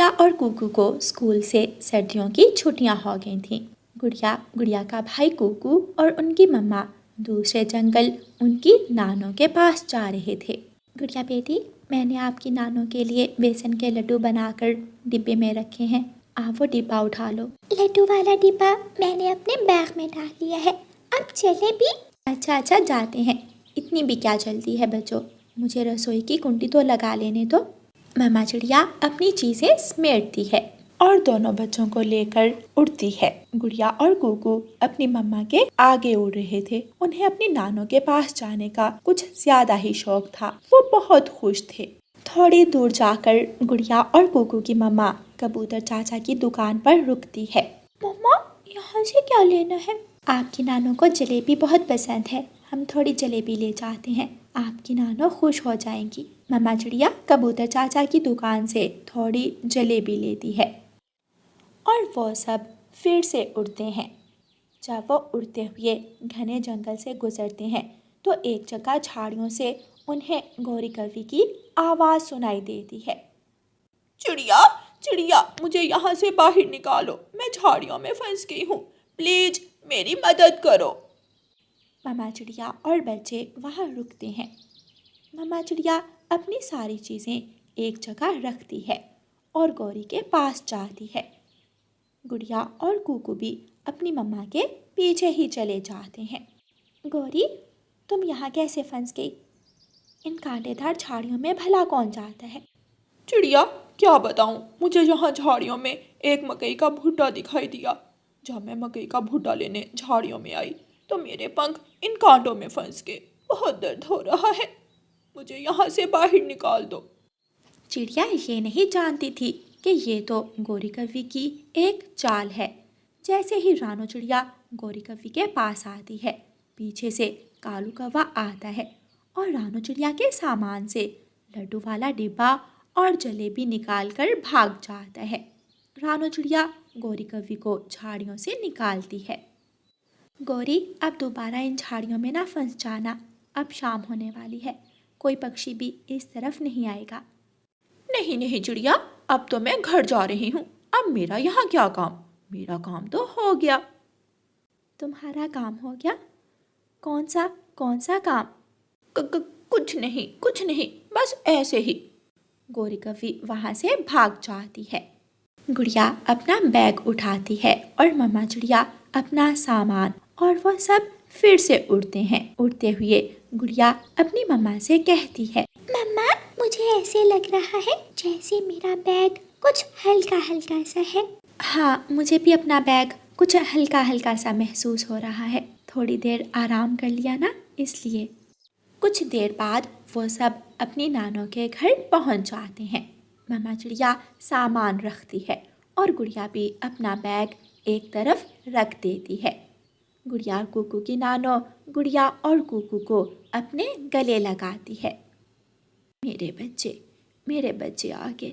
गुड़िया और कुकू को स्कूल से सर्दियों की छुट्टियां हो गई थीं। गुड़िया का भाई कुकू और उनकी मम्मा दूसरे जंगल उनकी नानों के पास जा रहे थे। गुड़िया बेटी, मैंने आपकी नानों के लिए बेसन के लड्डू बनाकर डिब्बे में रखे हैं, आप वो डिब्बा उठा लो। लड्डू वाला डिब्बा मैंने अपने बैग में डाल लिया है, अब चले भी? अच्छा जाते हैं, इतनी भी क्या जल्दी है बच्चों, मुझे रसोई की कुंडी तो लगा लेने दो। मम्मा चिड़िया अपनी चीजें समेटती है और दोनों बच्चों को लेकर उड़ती है। गुड़िया और कुकू अपनी मम्मा के आगे उड़ रहे थे। उन्हें अपनी नानों के पास जाने का कुछ ज्यादा ही शौक था। वो बहुत खुश थे। थोड़ी दूर जाकर गुड़िया और कुकू की मम्मा कबूतर चाचा की दुकान पर रुकती है। मम्मा, यहाँ से क्या लेना है? आपकी नानों को जलेबी बहुत पसंद है, हम थोड़ी जलेबी ले जाते हैं, आपकी नानों खुश हो जाएंगी। मम्मा चिड़िया कबूतर चाचा की दुकान से थोड़ी जलेबी लेती है और वो सब फिर से उड़ते हैं। जब वो उड़ते हुए घने जंगल से गुजरते हैं तो एक जगह झाड़ियों से उन्हें गौरी कवि की आवाज़ सुनाई देती है। चिड़िया चिड़िया, मुझे यहाँ से बाहर निकालो, मैं झाड़ियों में फंस गई हूँ, प्लीज मेरी मदद करो। मम्मा चिड़िया और बच्चे वहाँ रुकते हैं। मम्मा चिड़िया अपनी सारी चीज़ें एक जगह रखती है और गौरी के पास जाती है। गुड़िया और कुकू भी अपनी मम्मा के पीछे ही चले जाते हैं। गौरी, तुम यहाँ कैसे फंस गई? इन कांटेदार झाड़ियों में भला कौन जाता है? चिड़िया, क्या बताऊँ, मुझे यहाँ झाड़ियों में एक मकई का भुट्टा दिखाई दिया। जब मैं मकई का भुट्टा लेने झाड़ियों में आई तो मेरे पंख इन कांटों में फंस गए। बहुत दर्द हो रहा है, मुझे यहाँ से बाहर निकाल दो। चिड़िया ये नहीं जानती थी कि ये तो गौरी कवि की एक चाल है। जैसे ही रानो चिड़िया गौरी कवि के पास आती है, पीछे से कालू कौवा आता है और रानो चिड़िया के सामान से लड्डू वाला डिब्बा और जलेबी निकालकर भाग जाता है। रानो चिड़िया गौरी कवि को झाड़ियों से निकालती है। गौरी, अब दोबारा इन झाड़ियों में ना फंस जाना, अब शाम होने वाली है, कोई पक्षी भी इस तरफ नहीं आएगा। नहीं चिड़िया, अब तो मैं घर जा रही हूँ, अब मेरा यहाँ क्या काम, मेरा काम तो हो गया। तुम्हारा काम हो गया? कौन सा काम? कुछ नहीं, बस ऐसे ही। गौरी कवि वहाँ से भाग जाती है। गुड़िया अपना बैग उठाती है और मम्मा चिड़िया अपना सामान और वो सब फिर से उड़ते हैं। उड़ते हुए गुड़िया अपनी मम्मा से कहती है, मम्मा, मुझे ऐसे लग रहा है जैसे मेरा बैग कुछ हल्का हल्का सा है। हाँ, मुझे भी अपना बैग कुछ हल्का हल्का सा महसूस हो रहा है, थोड़ी देर आराम कर लिया ना, इसलिए। कुछ देर बाद वो सब अपनी नानों के घर पहुंच जाते हैं। मम्मा चिड़िया सामान रखती है और गुड़िया भी अपना बैग एक तरफ रख देती है। गुड़िया और कुकू की नानो गुड़िया और कुकू को अपने गले लगाती है। मेरे बच्चे आ गए,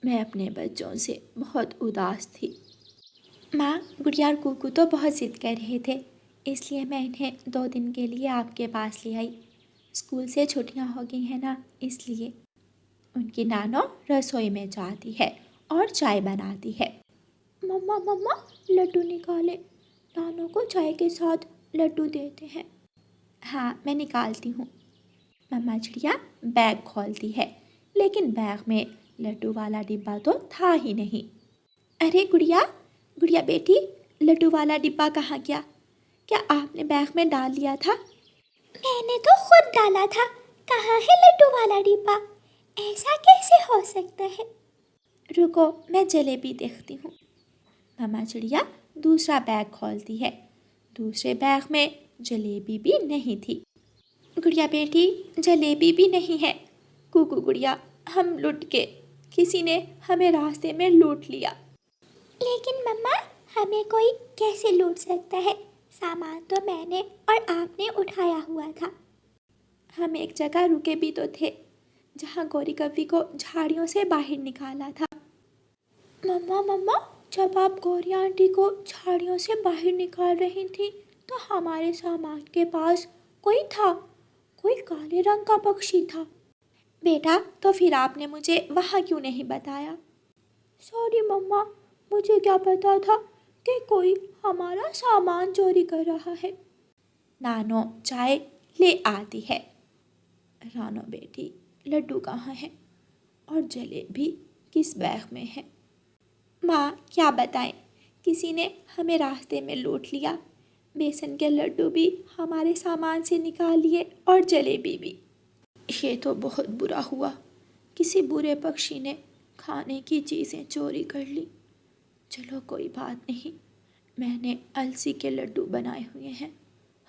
मैं अपने बच्चों से बहुत उदास थी। माँ, गुड़िया और कुकू तो बहुत ज़िद कर रहे थे, इसलिए मैं इन्हें 2 दिन के लिए आपके पास ले आई। स्कूल से छुट्टियां हो गई हैं ना, इसलिए। उनकी नानो रसोई में जाती है और चाय बनाती है। मम्मा, लड्डू निकाले, नानों को चाय के साथ लड्डू देते हैं। हाँ, मैं निकालती हूँ। मम्मा चिड़िया बैग खोलती है, लेकिन बैग में लड्डू वाला डिब्बा तो था ही नहीं। अरे गुड़िया बेटी, लड्डू वाला डिब्बा कहाँ गया? क्या आपने बैग में डाल लिया था? मैंने तो खुद डाला था, कहाँ है लड्डू वाला डिब्बा? ऐसा कैसे हो सकता है? रुको, मैं जलेबी देखती हूँ। मम्मा चिड़िया दूसरा बैग खोलती है। दूसरे बैग में जलेबी भी नहीं थी। गुड़िया बेटी, जलेबी भी नहीं है। कुकू गुड़िया, हम लुट के, किसी ने हमें रास्ते में लूट लिया। लेकिन मम्मा, हमें कोई कैसे लूट सकता है? सामान तो मैंने और आपने उठाया हुआ था। हम एक जगह रुके भी तो थे, जहाँ गौरी कवि को झाड़ियों से बाहर निकाला था। मम्मा, जब आप गौरी आंटी को झाड़ियों से बाहर निकाल रही थी तो हमारे सामान के पास कोई था, कोई काले रंग का पक्षी था। बेटा, तो फिर आपने मुझे वहाँ क्यों नहीं बताया? सॉरी मम्मा, मुझे क्या पता था कि कोई हमारा सामान चोरी कर रहा है। नानो चाय ले आती है। रानो बेटी, लड्डू कहाँ है और जलेबी किस बैग में है? माँ क्या बताएं, किसी ने हमें रास्ते में लूट लिया। बेसन के लड्डू भी हमारे सामान से निकाल लिए और जलेबी भी। ये तो बहुत बुरा हुआ, किसी बुरे पक्षी ने खाने की चीज़ें चोरी कर ली। चलो कोई बात नहीं, मैंने अलसी के लड्डू बनाए हुए हैं,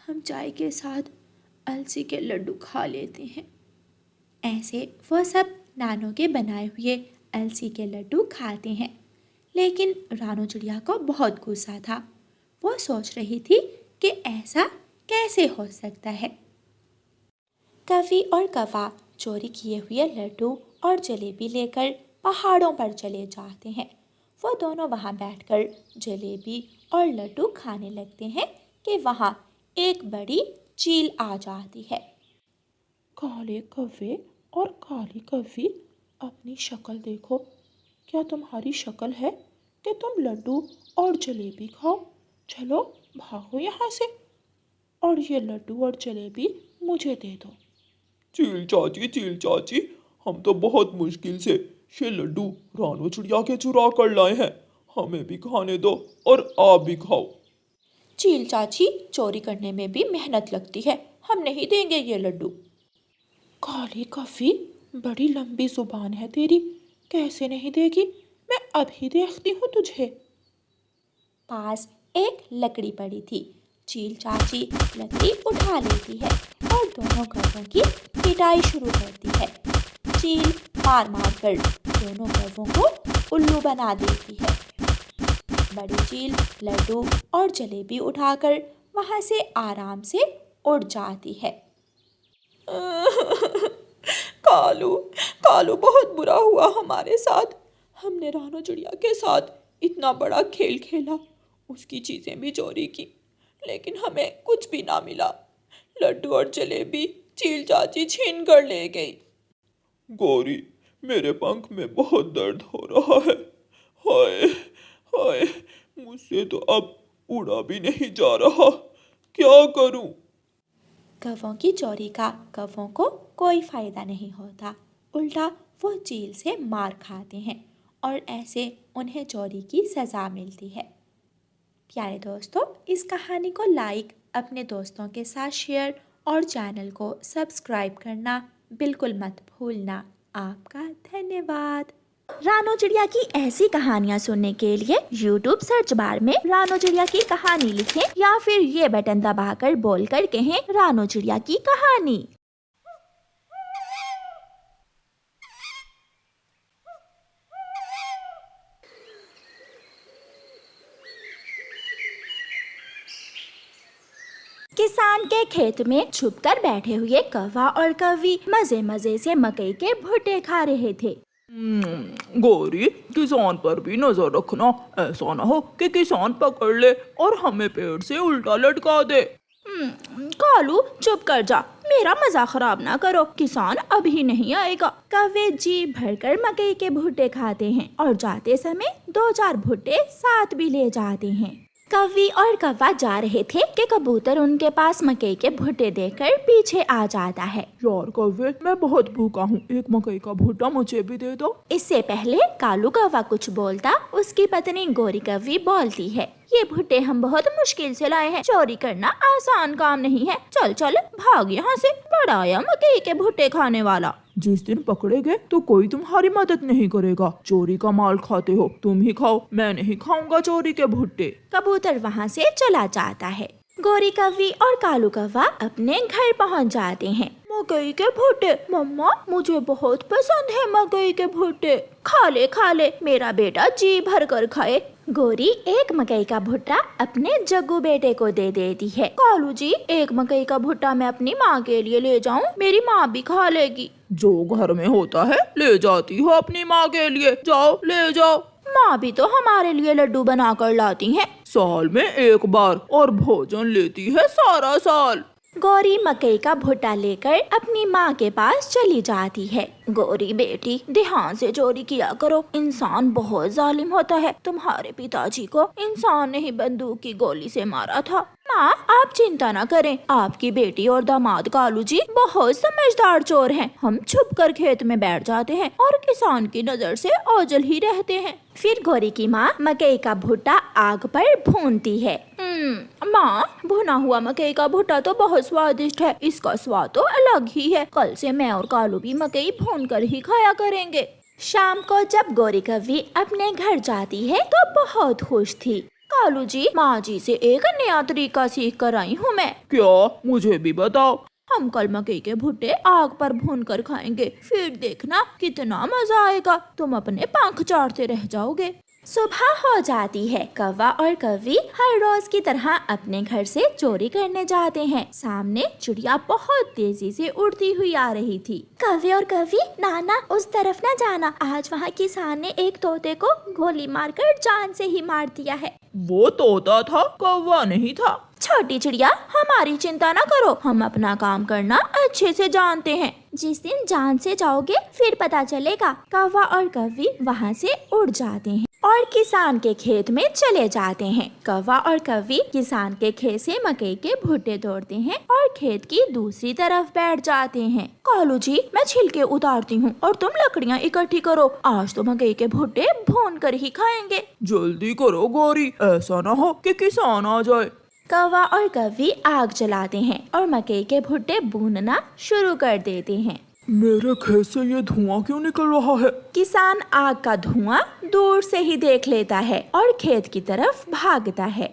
हम चाय के साथ अलसी के लड्डू खा लेते हैं। ऐसे वह सब नानो के बनाए हुए अलसी के लड्डू खाते हैं। लेकिन रानो चिड़िया को बहुत गुस्सा था। वो सोच रही थी कि ऐसा कैसे हो सकता है। कवि और कौवा चोरी किए हुए लड्डू और जलेबी लेकर पहाड़ों पर चले जाते हैं। वो दोनों वहाँ बैठकर जलेबी और लड्डू खाने लगते हैं कि वहाँ एक बड़ी चील आ जाती है। काले कौवे और काली कौवी, अपनी शक्ल देखो। क्या तुम्हारी शक्ल है कि तुम लड्डू और जलेबी खाओ? चलो भागो यहाँ से और ये लड्डू और जलेबी मुझे दे दो। चील चाची, हम तो बहुत मुश्किल से ये लड्डू रानो चिड़िया के चुरा कर लाए हैं, हमें भी खाने दो और आप भी खाओ। चील चाची, चोरी करने में भी मेहनत लगती है, हम नहीं देंगे ये लड्डू। काली कौवी, बड़ी लंबी जुबान है तेरी, कैसे नहीं देगी? मैं अभी देखती हूँ तुझे। पास एक लकड़ी पड़ी थी। चील चाची लकड़ी उठा लेती है और दोनों कौवों की पिटाई शुरू करती है। चील मार मार कर दोनों कौवों को उल्लू बना देती है। बड़ी चील लड्डू और जलेबी उठाकर वहाँ से आराम से उड़ जाती है। कालू, बहुत बुरा हुआ हमारे साथ। हमने रानो चिड़िया के साथ इतना बड़ा खेल खेला, उसकी चीज़ें भी चोरी की, लेकिन हमें कुछ भी ना मिला। लड्डू और जलेबी चील चाची छीन कर ले गई। गौरी, मेरे पंख में बहुत दर्द हो रहा है। हाय हाय, मुझसे तो अब उड़ा भी नहीं जा रहा, क्या करूं? कौवों की चोरी का कौवों को कोई फायदा नहीं होता, उल्टा वो चील से मार खाते हैं और ऐसे उन्हें चोरी की सज़ा मिलती है। प्यारे दोस्तों, इस कहानी को लाइक, अपने दोस्तों के साथ शेयर और चैनल को सब्सक्राइब करना बिल्कुल मत भूलना। आपका धन्यवाद। रानो चिड़िया की ऐसी कहानियाँ सुनने के लिए YouTube सर्च बार में रानो चिड़िया की कहानी लिखें या फिर ये बटन दबाकर बोलकर कहें रानो चिड़िया की कहानी। किसान के खेत में छुपकर बैठे हुए कौवा और कौवी मजे मजे से मकई के भुट्टे खा रहे थे। गौरी, किसान पर भी नजर रखना, ऐसा ना हो कि किसान पकड़ ले और हमें पेड़ से उल्टा लटका दे। कालू, चुप कर जा, मेरा मजाक खराब ना करो, किसान अभी नहीं आएगा। कौवे जी भरकर मकई के भुट्टे खाते हैं और जाते समय 2-4 भुट्टे साथ भी ले जाते हैं। कौवी और कौवा जा रहे थे कि कबूतर उनके पास मकई के भुट्टे देकर पीछे आ जाता है। यार कौवे, मैं बहुत भूखा हूँ, एक मकई का भुट्टा मुझे भी दे दो। इससे पहले कालू कौवा कुछ बोलता, उसकी पत्नी गोरी कौवी बोलती है, ये भुट्टे हम बहुत मुश्किल से लाए हैं, चोरी करना आसान काम नहीं है, चल चल भाग यहाँ से, बड़ा आया मकई के भुट्टे खाने वाला। जिस दिन पकड़े गए तो कोई तुम्हारी मदद नहीं करेगा, चोरी का माल खाते हो, तुम ही खाओ, मैं नहीं खाऊंगा चोरी के भुट्टे। कबूतर वहाँ से चला जाता है। गोरी कौवी और कालू कौवा अपने घर पहुँच जाते हैं। मकई के भुट्टे, मम्मा मुझे बहुत पसंद है मकई के भुट्टे, खा ले, मेरा बेटा जी भर कर खाए। गोरी एक मकई का भुट्टा अपने जग्गू बेटे को दे देती है। कालू जी, एक मकई का भुट्टा मैं अपनी माँ के लिए ले जाऊँ, मेरी माँ भी खा लेगी। जो घर में होता है ले जाती हो अपनी माँ के लिए, जाओ ले जाओ। माँ भी तो हमारे लिए लड्डू बना कर लाती हैं, साल में एक बार, और भोजन लेती है सारा साल। गौरी मकई का भुट्टा लेकर अपनी माँ के पास चली जाती है। गोरी बेटी, ध्यान से चोरी किया करो, इंसान बहुत जालिम होता है। तुम्हारे पिताजी को इंसान ने ही बंदूक की गोली से मारा था। माँ, आप चिंता न करें, आपकी बेटी और दामाद कालू जी बहुत समझदार चोर हैं। हम छुप कर खेत में बैठ जाते हैं और किसान की नजर से ओझल ही रहते हैं। फिर गोरी की माँ मकई का भुट्टा आग पर भूनती है। माँ, भुना हुआ मकई का भुट्टा तो बहुत स्वादिष्ट है, इसका स्वाद तो अलग ही है। कल से मैं और कालू भी मकई भून कर ही खाया करेंगे। शाम को जब गोरी कव्वी अपने घर जाती है तो बहुत खुश थी। कालू जी, माँ जी से एक नया तरीका सीख कर आई हूँ मैं। क्या? मुझे भी बताओ। हम कल मकई के भुट्टे आग पर भून कर खाएंगे, फिर देखना कितना मजा आएगा, तुम अपने पंख चाटते रह जाओगे। सुबह हो जाती है। कौवा और कव्वी हर रोज की तरह अपने घर से चोरी करने जाते हैं। सामने चिड़िया बहुत तेजी से उड़ती हुई आ रही थी। कव्वे और कव्वी, नाना उस तरफ न जाना, आज वहाँ किसान ने एक तोते को गोली मारकर जान से ही मार दिया है। वो तोता था, कौवा नहीं था। छोटी चिड़िया, हमारी चिंता न करो, हम अपना काम करना अच्छे से जानते हैं। जिस दिन जान से जाओगे फिर पता चलेगा। कौवा और कव्वी वहाँ से उड़ जाते हैं और किसान के खेत में चले जाते हैं। कौवा और कव्वी किसान के खेत से मकई के भुट्टे तोड़ते हैं और खेत की दूसरी तरफ बैठ जाते हैं। कालू जी, मैं छिलके उतारती हूँ और तुम लकड़ियाँ इकट्ठी करो, आज तो मकई के भुट्टे भून कर ही खाएंगे। जल्दी करो गौरी, ऐसा ना हो कि किसान आ जाए। कौवा और कव्वी आग जलाते हैं और मकई के भुट्टे भूनना शुरू कर देते हैं। मेरे खेत से ये धुआं क्यों निकल रहा है? किसान आग का धुआं दूर से ही देख लेता है और खेत की तरफ भागता है।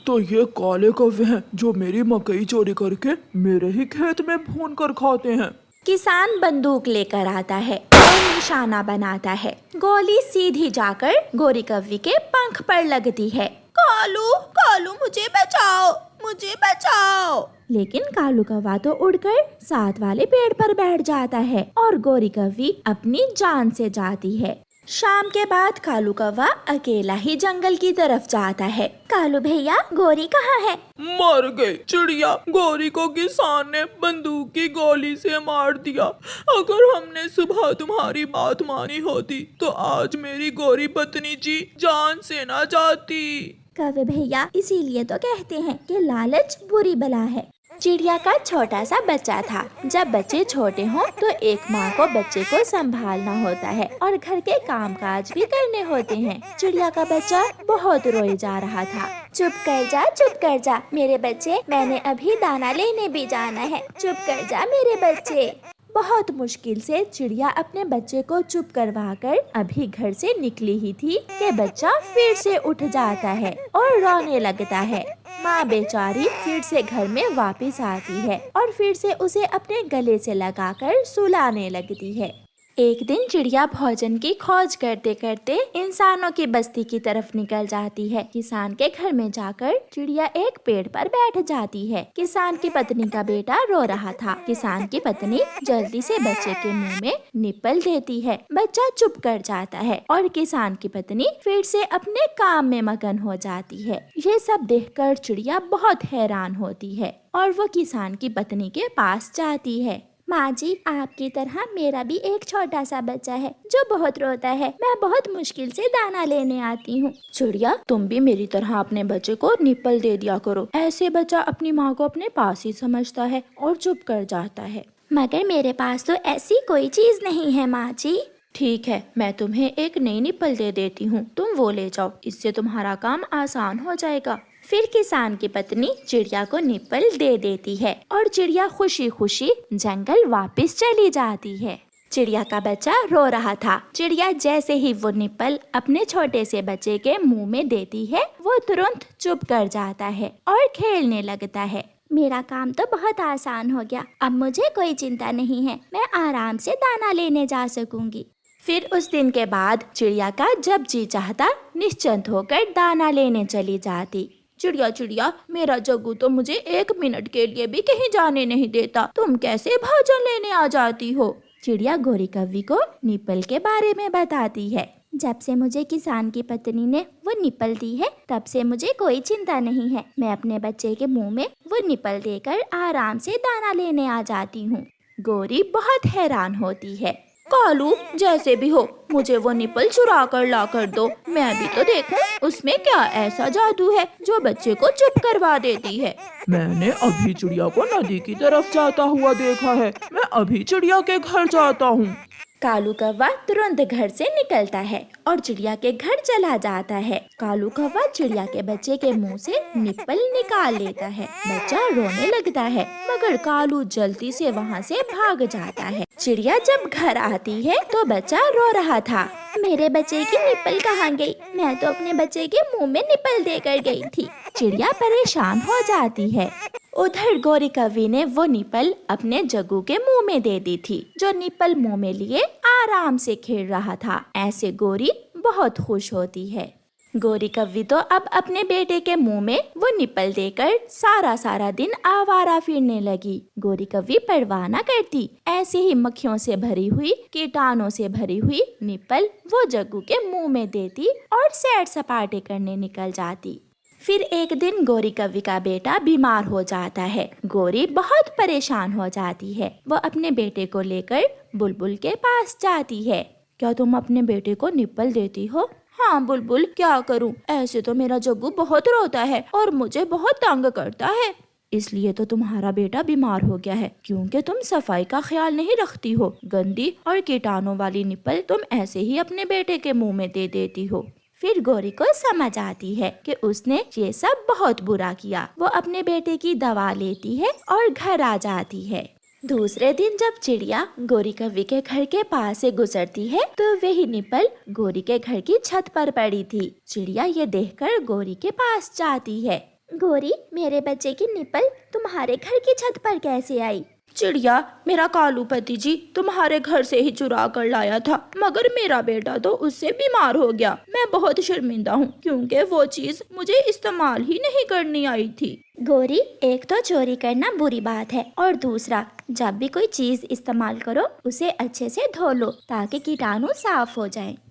तो ये काले कौवे हैं जो मेरी मकई चोरी करके मेरे ही खेत में भून कर खाते हैं। किसान बंदूक लेकर आता है और निशाना बनाता है। गोली सीधी जाकर गोरी कव्वी के पंख पर लगती है। कालू, कालू, मुझे बचाओ, मुझे बचाओ। लेकिन कालू कौवा तो उड़कर साथ वाले पेड़ पर बैठ जाता है और गोरी कव्वी अपनी जान से जाती है। शाम के बाद कालू कौवा अकेला ही जंगल की तरफ जाता है। कालू भैया, गोरी कहाँ है? मर गई चिड़िया, गौरी को किसान ने बंदूक की गोली से मार दिया। अगर हमने सुबह तुम्हारी बात मानी होती तो आज मेरी गौरी पत्नी जी जान से ना जाती। कौवे भैया, इसीलिए तो कहते हैं कि लालच बुरी बला है। चिड़िया का छोटा सा बच्चा था। जब बच्चे छोटे हों तो एक माँ को बच्चे को संभालना होता है और घर के कामकाज भी करने होते हैं। चिड़िया का बच्चा बहुत रोए जा रहा था। चुप कर जा मेरे बच्चे, मैंने अभी दाना लेने भी जाना है, चुप कर जा मेरे बच्चे। बहुत मुश्किल से चिड़िया अपने बच्चे को चुप करवाकर अभी घर से निकली ही थी कि बच्चा फिर से उठ जाता है और रोने लगता है। माँ बेचारी फिर से घर में वापस आती है और फिर से उसे अपने गले से लगाकर सुलाने लगती है। एक दिन चिड़िया भोजन की खोज करते करते इंसानों की बस्ती की तरफ निकल जाती है। किसान के घर में जाकर चिड़िया एक पेड़ पर बैठ जाती है। किसान की पत्नी का बेटा रो रहा था। किसान की पत्नी जल्दी से बच्चे के मुंह में निप्पल देती है। बच्चा चुप कर जाता है और किसान की पत्नी फिर से अपने काम में मगन हो जाती है। ये सब देखकर चिड़िया बहुत हैरान होती है और वो किसान की पत्नी के पास जाती है। माँ जी, आपकी तरह मेरा भी एक छोटा सा बच्चा है जो बहुत रोता है। मैं बहुत मुश्किल से दाना लेने आती हूँ। चिड़िया, तुम भी मेरी तरह अपने बच्चे को निप्पल दे दिया करो। ऐसे बच्चा अपनी माँ को अपने पास ही समझता है और चुप कर जाता है। मगर मेरे पास तो ऐसी कोई चीज नहीं है माँ जी। ठीक है, मैं तुम्हें एक नई निप्पल दे देती हूँ, तुम वो ले जाओ, इससे तुम्हारा काम आसान हो जाएगा। फिर किसान की पत्नी चिड़िया को निप्पल दे देती है और चिड़िया खुशी खुशी जंगल वापस चली जाती है। चिड़िया का बच्चा रो रहा था। चिड़िया जैसे ही वो निप्पल अपने छोटे से बच्चे के मुंह में देती है, वो तुरंत चुप कर जाता है और खेलने लगता है। मेरा काम तो बहुत आसान हो गया, अब मुझे कोई चिंता नहीं है, मैं आराम से दाना लेने जा सकूंगी। फिर उस दिन के बाद चिड़िया का जब जी चाहता निश्चिंत होकर दाना लेने चली जाती। चिड़िया चिड़िया, मेरा जग्गू तो मुझे 1 मिनट के लिए भी कहीं जाने नहीं देता, तुम कैसे भोजन लेने आ जाती हो? चिड़िया गोरी कव्वी को निप्पल के बारे में बताती है। जब से मुझे किसान की पत्नी ने वो निप्पल दी है, तब से मुझे कोई चिंता नहीं है। मैं अपने बच्चे के मुंह में वो निप्पल देकर आराम से दाना लेने आ जाती हूँ। गोरी बहुत हैरान होती है। कालू, जैसे भी हो मुझे वो निपल चुरा कर ला कर दो, मैं भी तो देखूं उसमें क्या ऐसा जादू है जो बच्चे को चुप करवा देती है। मैंने अभी चिड़िया को नदी की तरफ जाता हुआ देखा है। मैं अभी चिड़िया के घर जाता हूँ। कालू कौवा तुरंत घर से निकलता है और चिड़िया के घर चला जाता है। कालू कौवा चिड़िया के बच्चे के मुंह से निप्पल निकाल लेता है। बच्चा रोने लगता है मगर कालू जल्दी से वहाँ से भाग जाता है। चिड़िया जब घर आती है तो बच्चा रो रहा था। मेरे बच्चे की निप्पल कहाँ गई? मैं तो अपने बच्चे के मुंह में निप्पल देकर गई थी। चिड़िया परेशान हो जाती है। उधर गौरी कवि ने वो निप्पल अपने जग्गू के मुंह में दे दी थी, जो निप्पल मुंह में लिए आराम से खेल रहा था। ऐसे गौरी बहुत खुश होती है। गौरी कवि तो अब अपने बेटे के मुंह में वो निप्पल देकर सारा दिन आवारा फिरने लगी। गौरी कवि परवाह न करती, ऐसे ही मक्खियों से भरी हुई, कीटाणुओं से भरी हुई निप्पल वो जग्गू के मुंह में देती और सैर सपाटे करने निकल जाती। फिर एक दिन गौरी कवि का बेटा बीमार हो जाता है। गौरी बहुत परेशान हो जाती है। वो अपने बेटे को लेकर बुलबुल के पास जाती है। क्या तुम अपने बेटे को निप्पल देती हो? हाँ बुलबुल, क्या करूं? ऐसे तो मेरा जग्गू बहुत रोता है और मुझे बहुत तंग करता है। इसलिए तो तुम्हारा बेटा बीमार हो गया है, क्योंकि तुम सफाई का ख्याल नहीं रखती हो। गंदी और कीटाणु वाली निप्पल तुम ऐसे ही अपने बेटे के मुंह में दे देती हो। फिर गौरी को समझ आती है कि उसने ये सब बहुत बुरा किया। वो अपने बेटे की दवा लेती है और घर आ जाती है। दूसरे दिन जब चिड़िया गौरी कवि के घर के पास से गुजरती है तो वही निप्पल गौरी के घर की छत पर पड़ी थी। चिड़िया ये देखकर गौरी के पास जाती है। गौरी, मेरे बच्चे की निप्पल तुम्हारे घर की छत पर कैसे आई? चिड़िया, मेरा कालू पति जी तुम्हारे घर से ही चुरा कर लाया था, मगर मेरा बेटा तो उससे बीमार हो गया। मैं बहुत शर्मिंदा हूँ क्योंकि वो चीज मुझे इस्तेमाल ही नहीं करनी आई थी। गौरी, एक तो चोरी करना बुरी बात है और दूसरा, जब भी कोई चीज इस्तेमाल करो उसे अच्छे से धो लो ताकि कीटाणु साफ हो जाए।